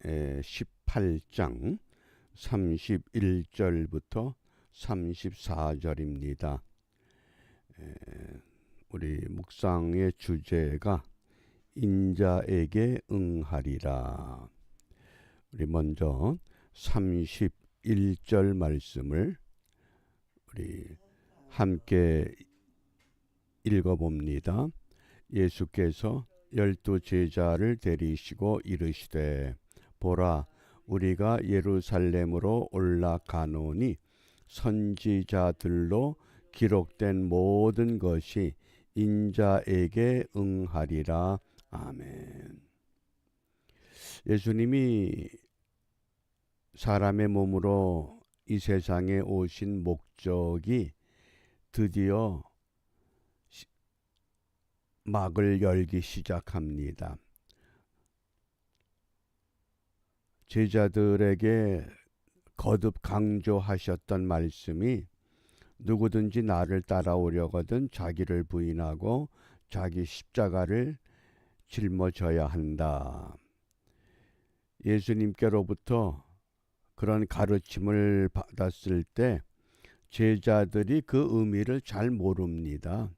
18장 31절부터 34절입니다. 우리 묵상의 주제가 인자에게 응하리라. 우리 먼저 31절 말씀을 우리 함께 읽어봅니다. 예수께서 12 제자를 데리시고 이르시되 보라, 우리가 예루살렘으로 올라가노니 선지자들로 기록된 모든 것이 인자에게 응하리라. 아멘. 예수님이 사람의 몸으로 이 세상에 오신 목적이 드디어 막을 열기 시작합니다. 제자들에게 거듭 강조하셨던 말씀이 누구든지 나를 따라오려거든 자기를 부인하고 자기 십자가를 짊어져야 한다. 예수님께로부터 그런 가르침을 받았을 때 제자들이 그 의미를 잘 모릅니다.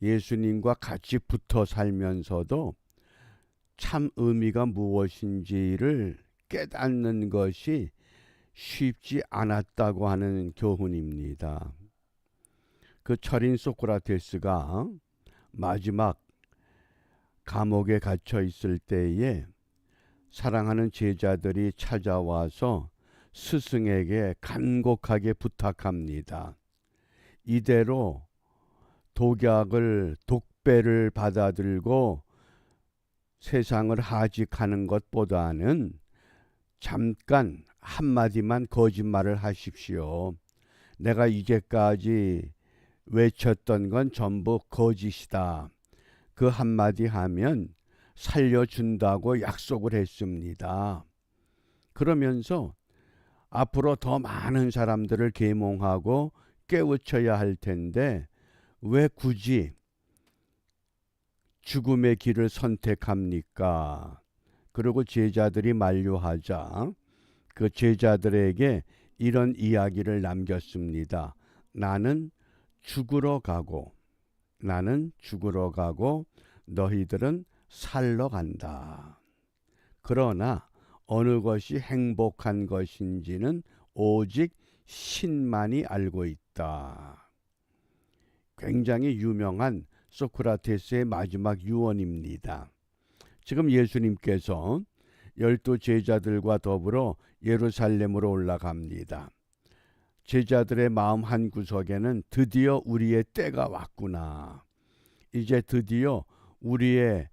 예수님과 같이 붙어 살면서도 참 의미가 무엇인지를 깨닫는 것이 쉽지 않았다고 하는 교훈입니다. 그 철인 소크라테스가 마지막 감옥에 갇혀 있을 때에 사랑하는 제자들이 찾아와서 스승에게 간곡하게 부탁합니다. 이대로 독배를 받아들고 세상을 하직하는 것보다는 잠깐 한마디만 거짓말을 하십시오. 내가 이제까지 외쳤던 건 전부 거짓이다. 그 한마디 하면 살려준다고 약속을 했습니다. 그러면서 앞으로 더 많은 사람들을 계몽하고 깨우쳐야 할 텐데 왜 굳이 죽음의 길을 선택합니까? 그리고 제자들이 만류하자 그 제자들에게 이런 이야기를 남겼습니다. 나는 죽으러 가고 너희들은 살러 간다. 그러나 어느 것이 행복한 것인지는 오직 신만이 알고 있다. 굉장히 유명한 소크라테스의 마지막 유언입니다. 지금 예수님께서 12 제자들과 더불어 예루살렘으로 올라갑니다. 제자들의 마음 한구석에는 드디어 우리의 때가 왔구나. 이제 드디어 우리의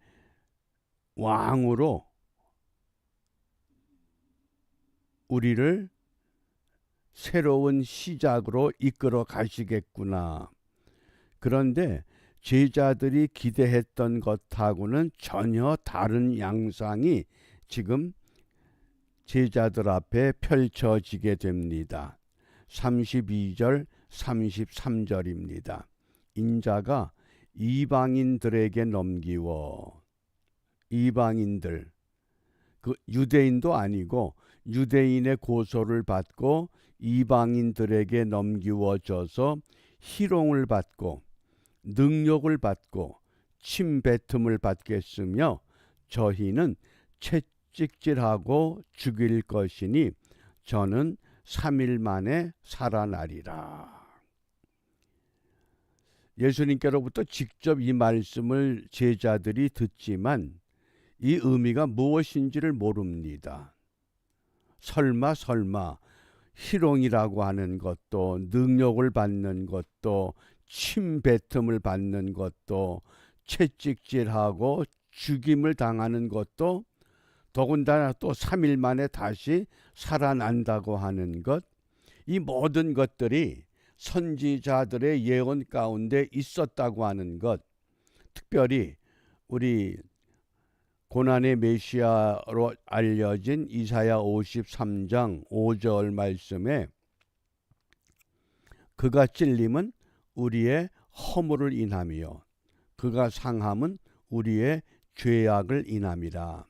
왕으로 우리를 새로운 시작으로 이끌어 가시겠구나. 그런데 제자들이 기대했던 것하고는 전혀 다른 양상이 지금 제자들 앞에 펼쳐지게 됩니다. 32절 33절입니다. 인자가 이방인들에게 넘기워. 이방인들, 그 유대인도 아니고 유대인의 고소를 받고 이방인들에게 넘기워져서 희롱을 받고 능욕을 받고 침뱉음을 받겠으며 저희는 채찍질하고 죽일 것이니 저는 3일 만에 살아나리라. 예수님께로부터 직접 이 말씀을 제자들이 듣지만 이 의미가 무엇인지를 모릅니다. 설마 희롱이라고 하는 것도 능욕을 받는 것도 침뱉음을 받는 것도 채찍질하고 죽임을 당하는 것도 더군다나 또 3일 만에 다시 살아난다고 하는 것, 이 모든 것들이 선지자들의 예언 가운데 있었다고 하는 것, 특별히 우리 고난의 메시아로 알려진 이사야 53장 5절 말씀에 그가 찔림은 우리의 허물을 인하며 그가 상함은 우리의 죄악을 인함이라.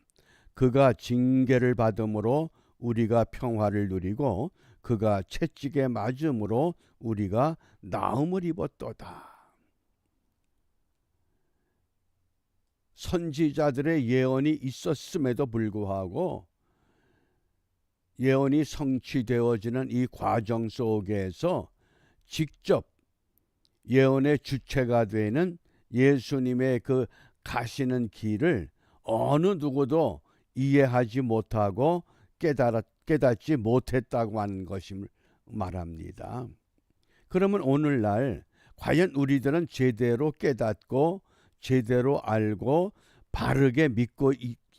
그가 징계를 받음으로 우리가 평화를 누리고 그가 채찍에 맞음으로 우리가 나음을 입었도다. 선지자들의 예언이 있었음에도 불구하고 예언이 성취되어지는 이 과정 속에서 직접 예언의 주체가 되는 예수님의 그 가시는 길을 어느 누구도 이해하지 못하고 깨닫지 못했다고 하는 것임을 말합니다. 그러면 오늘날 과연 우리들은 제대로 깨닫고 제대로 알고 바르게 믿고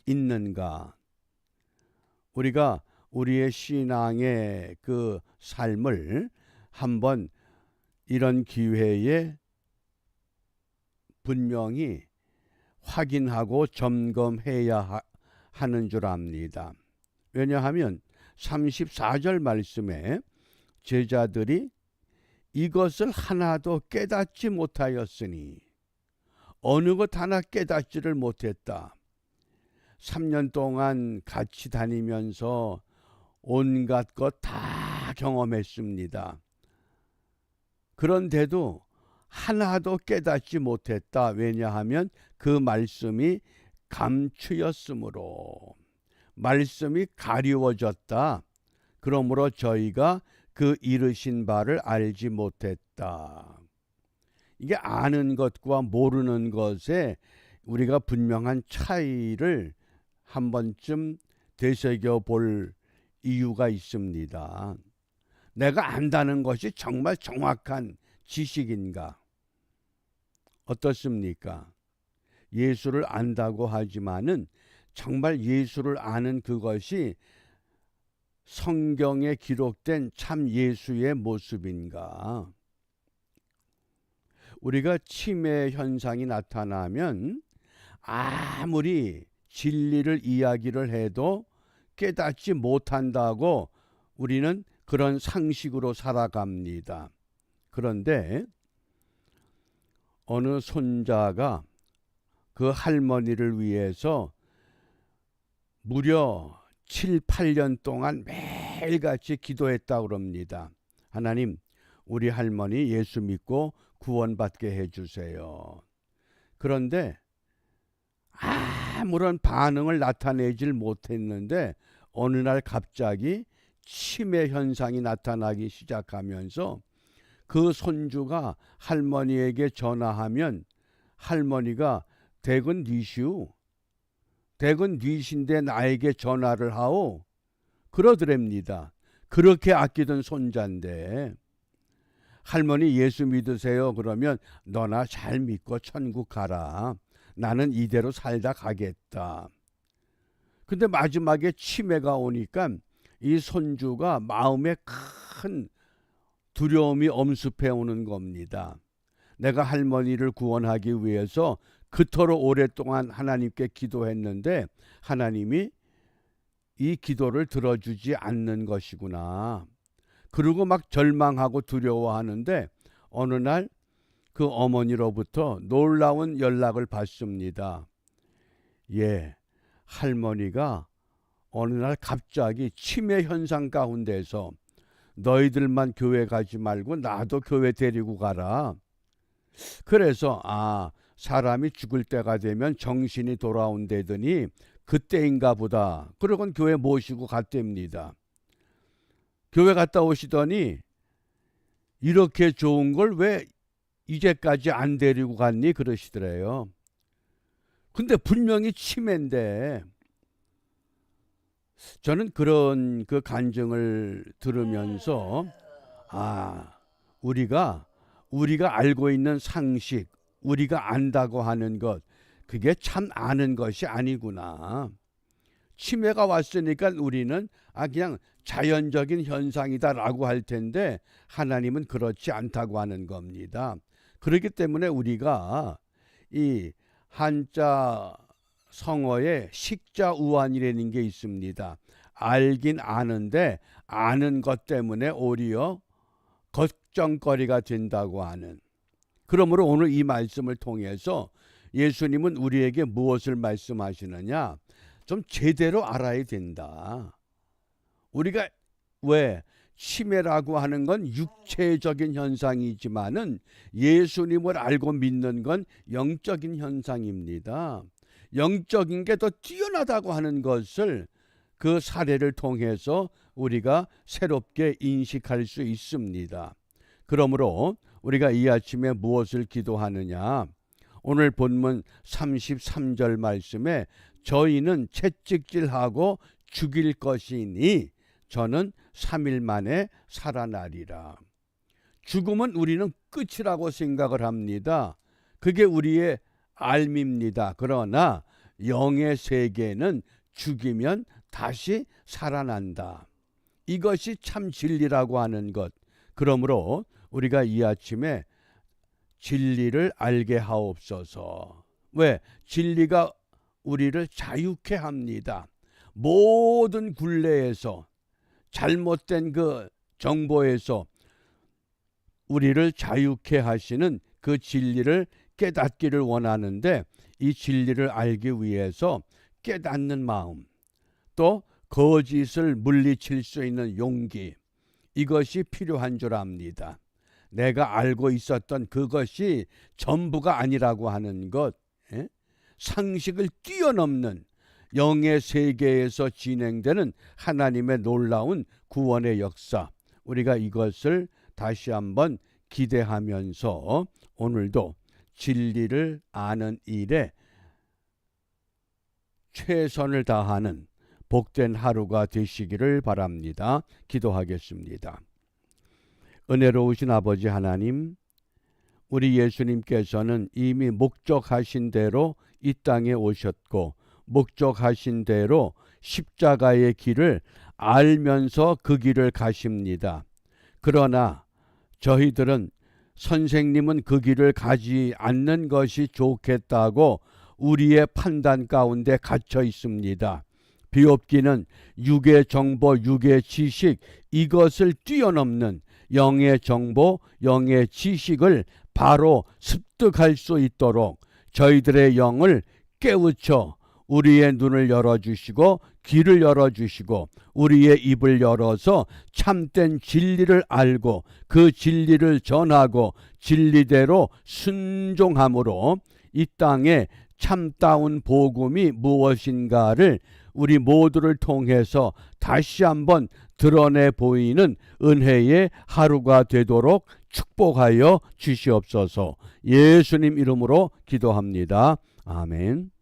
있는가? 우리가 우리의 신앙의 그 삶을 한번 이런 기회에 분명히 확인하고 점검해야 하는 줄 압니다. 왜냐하면 34절 말씀에 제자들이 이것을 하나도 깨닫지 못하였으니, 어느 것 하나 깨닫지를 못했다. 3년 동안 같이 다니면서 온갖 것 다 경험했습니다. 그런데도 하나도 깨닫지 못했다. 왜냐하면 그 말씀이 감추였으므로, 말씀이 가리워졌다. 그러므로 저희가 그 이르신 바를 알지 못했다. 이게 아는 것과 모르는 것에 우리가 분명한 차이를 한 번쯤 되새겨 볼 이유가 있습니다. 내가 안다는 것이 정말 정확한 지식인가? 어떻습니까? 예수를 안다고 하지만은 정말 예수를 아는 그것이 성경에 기록된 참 예수의 모습인가? 우리가 치매 현상이 나타나면 아무리 진리를 이야기를 해도 깨닫지 못한다고 우리는 그런 상식으로 살아갑니다. 그런데 어느 손자가 그 할머니를 위해서 무려 7, 8년 동안 매일같이 기도했다고 합니다. 하나님, 우리 할머니 예수 믿고 구원받게 해주세요. 그런데 아무런 반응을 나타내질 못했는데 어느 날 갑자기 치매 현상이 나타나기 시작하면서 그 손주가 할머니에게 전화하면 할머니가 댁은 뉘시오, 댁은 뉘신데 나에게 전화를 하오, 그러더랍니다. 그렇게 아끼던 손자인데. 할머니 예수 믿으세요. 그러면 너나 잘 믿고 천국 가라. 나는 이대로 살다 가겠다. 근데 마지막에 치매가 오니까 이 손주가 마음에 큰 두려움이 엄습해 오는 겁니다. 내가 할머니를 구원하기 위해서 그토록 오랫동안 하나님께 기도했는데 하나님이 이 기도를 들어주지 않는 것이구나. 그리고 막 절망하고 두려워하는데 어느 날 그 어머니로부터 놀라운 연락을 받습니다. 예, 할머니가 어느 날 갑자기 치매 현상 가운데서 너희들만 교회 가지 말고 나도 교회 데리고 가라. 그래서 사람이 죽을 때가 되면 정신이 돌아온다더니 그때인가 보다. 그러곤 교회 모시고 갔답니다. 교회 갔다 오시더니 이렇게 좋은 걸 왜 이제까지 안 데리고 갔니? 그러시더래요. 근데 분명히 치매인데. 저는 그런 그 간증을 들으면서 우리가 알고 있는 상식, 우리가 안다고 하는 것, 그게 참 아는 것이 아니구나. 치매가 왔으니까 우리는 그냥 자연적인 현상이다라고 할 텐데 하나님은 그렇지 않다고 하는 겁니다. 그렇기 때문에 우리가 이 한자 성어에 식자우환이라는 게 있습니다. 알긴 아는데 아는 것 때문에 오히려 걱정거리가 된다고 하는. 그러므로 오늘 이 말씀을 통해서 예수님은 우리에게 무엇을 말씀하시느냐? 좀 제대로 알아야 된다. 우리가 왜 치매라고 하는 건 육체적인 현상이지만은 예수님을 알고 믿는 건 영적인 현상입니다. 영적인 게 더 뛰어나다고 하는 것을 그 사례를 통해서 우리가 새롭게 인식할 수 있습니다. 그러므로 우리가 이 아침에 무엇을 기도하느냐? 오늘 본문 33절 말씀에 저희는 채찍질하고 죽일 것이니 저는 3일 만에 살아나리라. 죽음은 우리는 끝이라고 생각을 합니다. 그게 우리의 알미입니다. 그러나 영의 세계는 죽이면 다시 살아난다. 이것이 참 진리라고 하는 것. 그러므로 우리가 이 아침에 진리를 알게 하옵소서. 왜? 진리가 우리를 자유케 합니다. 모든 굴레에서, 잘못된 그 정보에서 우리를 자유케 하시는 그 진리를 깨닫기를 원하는데, 이 진리를 알기 위해서 깨닫는 마음, 또 거짓을 물리칠 수 있는 용기, 이것이 필요한 줄 압니다. 내가 알고 있었던 그것이 전부가 아니라고 하는 것, 상식을 뛰어넘는 영의 세계에서 진행되는 하나님의 놀라운 구원의 역사, 우리가 이것을 다시 한번 기대하면서 오늘도 진리를 아는 일에 최선을 다하는 복된 하루가 되시기를 바랍니다. 기도하겠습니다. 은혜로우신 아버지 하나님, 우리 예수님께서는 이미 목적하신 대로 이 땅에 오셨고 목적하신 대로 십자가의 길을 알면서 그 길을 가십니다. 그러나 저희들은 선생님은 그 길을 가지 않는 것이 좋겠다고 우리의 판단 가운데 갇혀 있습니다. 비옵기는 육의 정보, 육의 지식, 이것을 뛰어넘는 영의 정보, 영의 지식을 바로 습득할 수 있도록 저희들의 영을 깨우쳐 우리의 눈을 열어주시고 귀를 열어주시고 우리의 입을 열어서 참된 진리를 알고 그 진리를 전하고 진리대로 순종함으로 이 땅에 참다운 복음이 무엇인가를 우리 모두를 통해서 다시 한번 드러내 보이는 은혜의 하루가 되도록 축복하여 주시옵소서. 예수님 이름으로 기도합니다. 아멘.